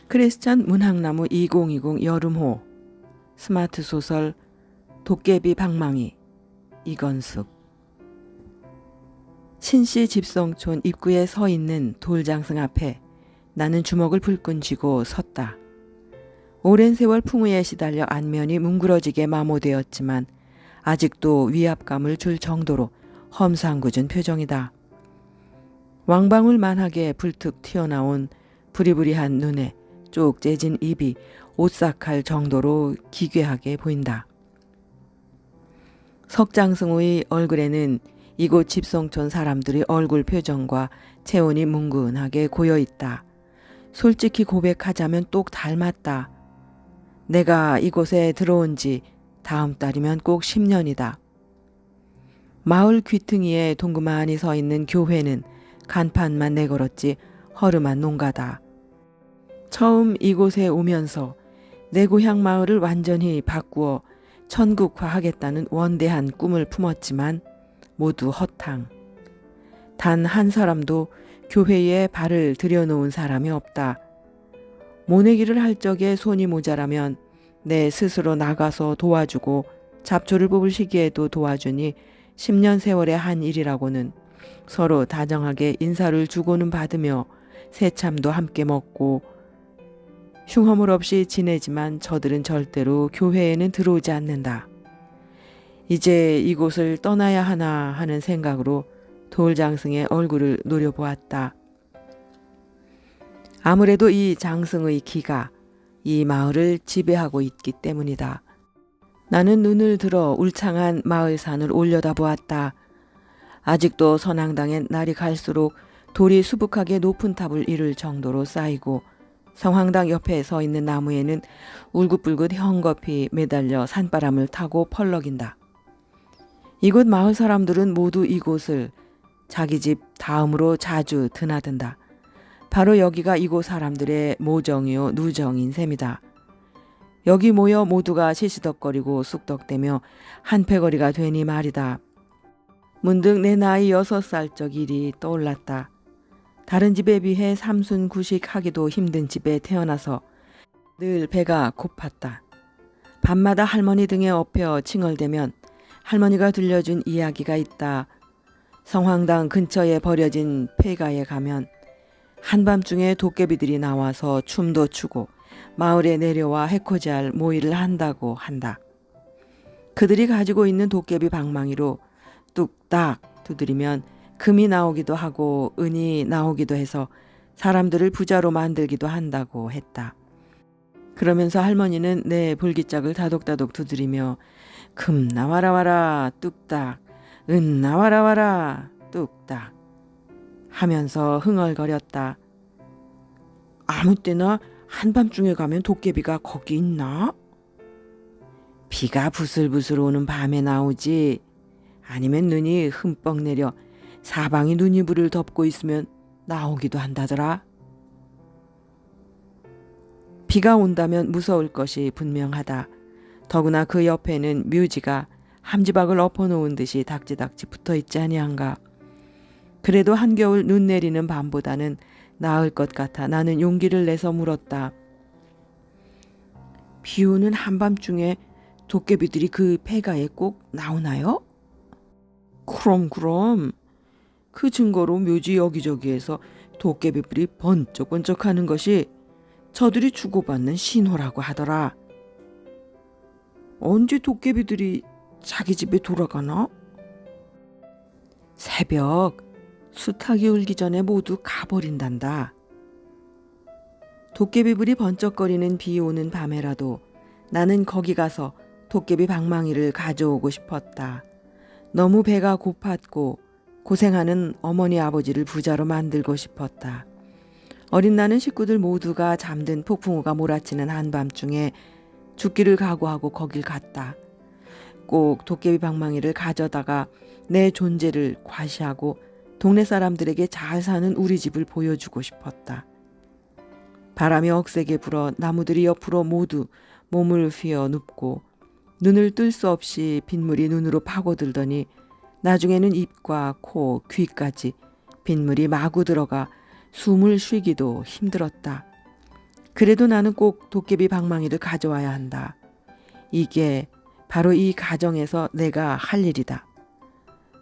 크리스천 문학나무 2020 여름호, 스마트 소설 도깨비 방망이, 이건숙. 신씨 집성촌 입구에 서 있는 돌장승 앞에 나는 주먹을 불끈 쥐고 섰다. 오랜 세월 풍우에 시달려 안면이 뭉그러지게 마모되었지만 아직도 위압감을 줄 정도로 험상궂은 표정이다. 왕방울만하게 불툭 튀어나온 부리부리한 눈에 쭉 째진 입이 오싹할 정도로 기괴하게 보인다. 석장승우의 얼굴에는 이곳 집성촌 사람들의 얼굴 표정과 체온이 뭉근하게 고여있다. 솔직히 고백하자면 똑 닮았다. 내가 이곳에 들어온 지 다음 달이면 꼭 10년이다. 마을 귀퉁이에 동그만히 서 있는 교회는 간판만 내걸었지 허름한 농가다. 처음 이곳에 오면서 내 고향 마을을 완전히 바꾸어 천국화하겠다는 원대한 꿈을 품었지만 모두 허탕. 단 한 사람도 교회에 발을 들여놓은 사람이 없다. 모내기를 할 적에 손이 모자라면 내 스스로 나가서 도와주고 잡초를 뽑을 시기에도 도와주니 10년 세월의 한 일이라고는 서로 다정하게 인사를 주고는 받으며 새참도 함께 먹고 흉허물 없이 지내지만 저들은 절대로 교회에는 들어오지 않는다. 이제 이곳을 떠나야 하나 하는 생각으로 돌장승의 얼굴을 노려보았다. 아무래도 이 장승의 기가 이 마을을 지배하고 있기 때문이다. 나는 눈을 들어 울창한 마을산을 올려다보았다. 아직도 선앙당엔 날이 갈수록 돌이 수북하게 높은 탑을 이룰 정도로 쌓이고 성황당 옆에 서 있는 나무에는 울긋불긋 헝겊이 매달려 산바람을 타고 펄럭인다. 이곳 마을 사람들은 모두 이곳을 자기 집 다음으로 자주 드나든다. 바로 여기가 이곳 사람들의 모정이요 누정인 셈이다. 여기 모여 모두가 시시덕거리고 쑥덕대며 한패거리가 되니 말이다. 문득 내 나이 6살 적 일이 떠올랐다. 다른 집에 비해 삼순구식하기도 힘든 집에 태어나서 늘 배가 고팠다. 밤마다 할머니 등에 업혀 칭얼대면 할머니가 들려준 이야기가 있다. 성황당 근처에 버려진 폐가에 가면 한밤중에 도깨비들이 나와서 춤도 추고 마을에 내려와 해코지할 모의를 한다고 한다. 그들이 가지고 있는 도깨비 방망이로 뚝딱 두드리면 금이 나오기도 하고 은이 나오기도 해서 사람들을 부자로 만들기도 한다고 했다. 그러면서 할머니는 내 볼기짝을 다독다독 두드리며 금 나와라 와라 뚝딱, 은 나와라 와라 뚝딱 하면서 흥얼거렸다. 아무 때나 한밤중에 가면 도깨비가 거기 있나? 비가 부슬부슬 오는 밤에 나오지. 아니면 눈이 흠뻑 내려 사방이 눈이불을 덮고 있으면 나오기도 한다더라. 비가 온다면 무서울 것이 분명하다. 더구나 그 옆에는 묘지가 함지박을 엎어놓은 듯이 닥지닥지 붙어있지 아니한가. 그래도 한겨울 눈 내리는 밤보다는 나을 것 같아 나는 용기를 내서 물었다. 비 오는 한밤중에 도깨비들이 그 폐가에 꼭 나오나요? 그럼 그 증거로 묘지 여기저기에서 도깨비불이 번쩍번쩍하는 것이 저들이 주고받는 신호라고 하더라. 언제 도깨비들이 자기 집에 돌아가나? 새벽 수탉이 울기 전에 모두 가버린단다. 도깨비불이 번쩍거리는 비 오는 밤에라도 나는 거기 가서 도깨비 방망이를 가져오고 싶었다. 너무 배가 고팠고 고생하는 어머니 아버지를 부자로 만들고 싶었다. 어린 나는 식구들 모두가 잠든 폭풍우가 몰아치는 한밤중에 죽기를 각오하고 거길 갔다. 꼭 도깨비 방망이를 가져다가 내 존재를 과시하고 동네 사람들에게 잘 사는 우리 집을 보여주고 싶었다. 바람이 억세게 불어 나무들이 옆으로 모두 몸을 휘어 눕고 눈을 뜰 수 없이 빗물이 눈으로 파고들더니 나중에는 입과 코, 귀까지 빗물이 마구 들어가 숨을 쉬기도 힘들었다. 그래도 나는 꼭 도깨비 방망이를 가져와야 한다. 이게 바로 이 가정에서 내가 할 일이다.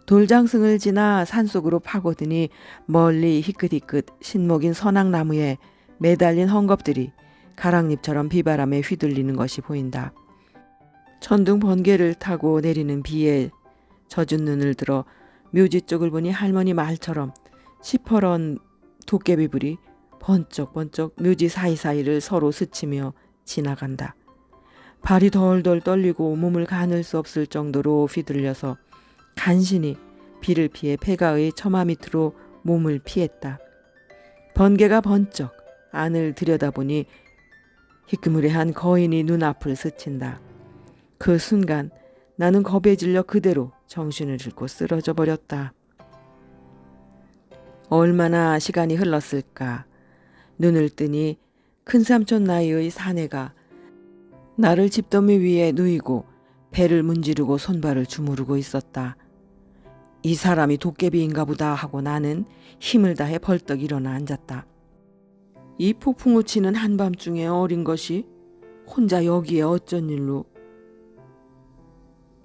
돌장승을 지나 산속으로 파고드니 멀리 희끗희끗 신목인 선악나무에 매달린 헝겊들이 가랑잎처럼 비바람에 휘둘리는 것이 보인다. 천둥 번개를 타고 내리는 비에 젖은 눈을 들어 묘지 쪽을 보니 할머니 말처럼 시퍼런 도깨비불이 번쩍번쩍 묘지 사이사이를 서로 스치며 지나간다. 발이 덜덜 떨리고 몸을 가눌 수 없을 정도로 휘둘려서 간신히 비를 피해 폐가의 처마 밑으로 몸을 피했다. 번개가 번쩍 안을 들여다보니 희끄무레한 거인이 눈앞을 스친다. 그 순간 나는 겁에 질려 그대로 정신을 잃고 쓰러져 버렸다. 얼마나 시간이 흘렀을까. 눈을 뜨니 큰삼촌 나이의 사내가 나를 집더미 위에 누이고 배를 문지르고 손발을 주무르고 있었다. 이 사람이 도깨비인가 보다 하고 나는 힘을 다해 벌떡 일어나 앉았다. 이 폭풍우 치는 한밤중에 어린 것이 혼자 여기에 어쩐 일로.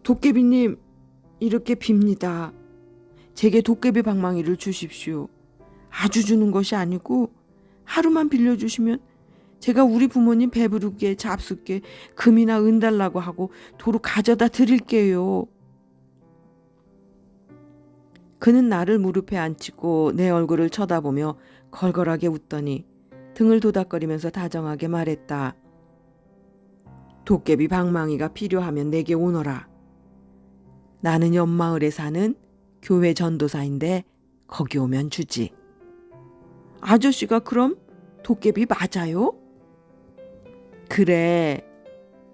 도깨비님, 이렇게 빕니다. 제게 도깨비 방망이를 주십시오. 아주 주는 것이 아니고 하루만 빌려주시면 제가 우리 부모님 배부르게 잡숫게 금이나 은 달라고 하고 도로 가져다 드릴게요. 그는 나를 무릎에 앉히고 내 얼굴을 쳐다보며 걸걸하게 웃더니 등을 도닥거리면서 다정하게 말했다. 도깨비 방망이가 필요하면 내게 오너라. 나는 옆마을에 사는 교회 전도사인데 거기 오면 주지. 아저씨가 그럼 도깨비 맞아요? 그래,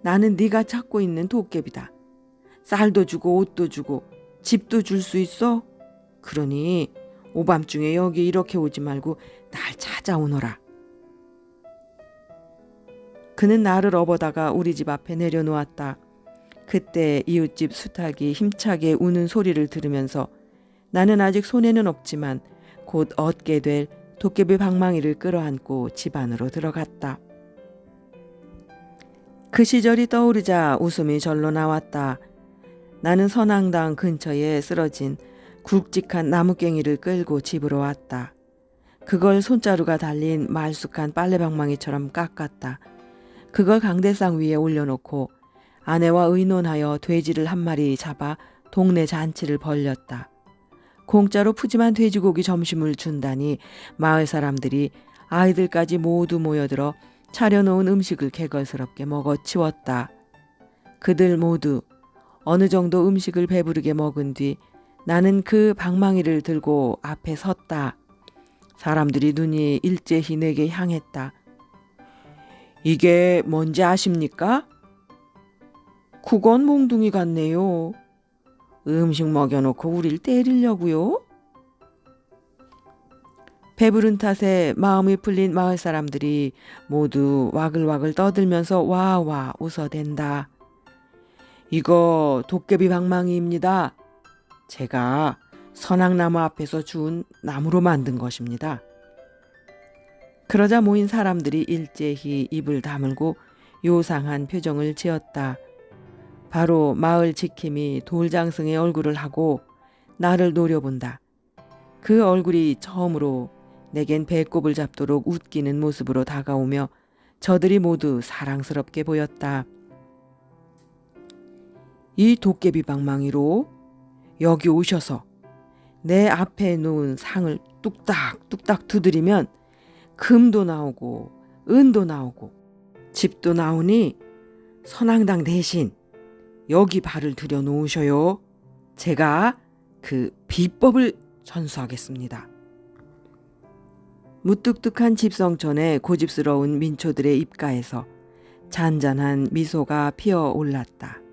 나는 네가 찾고 있는 도깨비다. 쌀도 주고 옷도 주고 집도 줄 수 있어? 그러니 오밤중에 여기 이렇게 오지 말고 날 찾아오너라. 그는 나를 업어다가 우리 집 앞에 내려놓았다. 그때 이웃집 수탉이 힘차게 우는 소리를 들으면서 나는 아직 손에는 없지만 곧 얻게 될 도깨비 방망이를 끌어안고 집 안으로 들어갔다. 그 시절이 떠오르자 웃음이 절로 나왔다. 나는 선앙당 근처에 쓰러진 굵직한 나무깽이를 끌고 집으로 왔다. 그걸 손자루가 달린 말쑥한 빨래방망이처럼 깎았다. 그걸 강대상 위에 올려놓고 아내와 의논하여 돼지를 한 마리 잡아 동네 잔치를 벌렸다. 공짜로 푸짐한 돼지고기 점심을 준다니 마을 사람들이 아이들까지 모두 모여들어 차려놓은 음식을 개걸스럽게 먹어치웠다. 그들 모두 어느 정도 음식을 배부르게 먹은 뒤 나는 그 방망이를 들고 앞에 섰다. 사람들이 눈이 일제히 내게 향했다. 이게 뭔지 아십니까? 그건 몽둥이 같네요. 음식 먹여놓고 우릴 때리려고요? 배부른 탓에 마음이 풀린 마을 사람들이 모두 와글와글 떠들면서 와와 웃어댄다. 이거 도깨비 방망이입니다. 제가 선악나무 앞에서 주운 나무로 만든 것입니다. 그러자 모인 사람들이 일제히 입을 다물고 요상한 표정을 지었다. 바로 마을 지킴이 돌장승의 얼굴을 하고 나를 노려본다. 그 얼굴이 처음으로 내겐 배꼽을 잡도록 웃기는 모습으로 다가오며 저들이 모두 사랑스럽게 보였다. 이 도깨비 방망이로 여기 오셔서 내 앞에 놓은 상을 뚝딱뚝딱 두드리면 금도 나오고 은도 나오고 집도 나오니 선앙당 대신 여기 발을 들여 놓으셔요. 제가 그 비법을 전수하겠습니다. 무뚝뚝한 집성촌의 고집스러운 민초들의 입가에서 잔잔한 미소가 피어올랐다.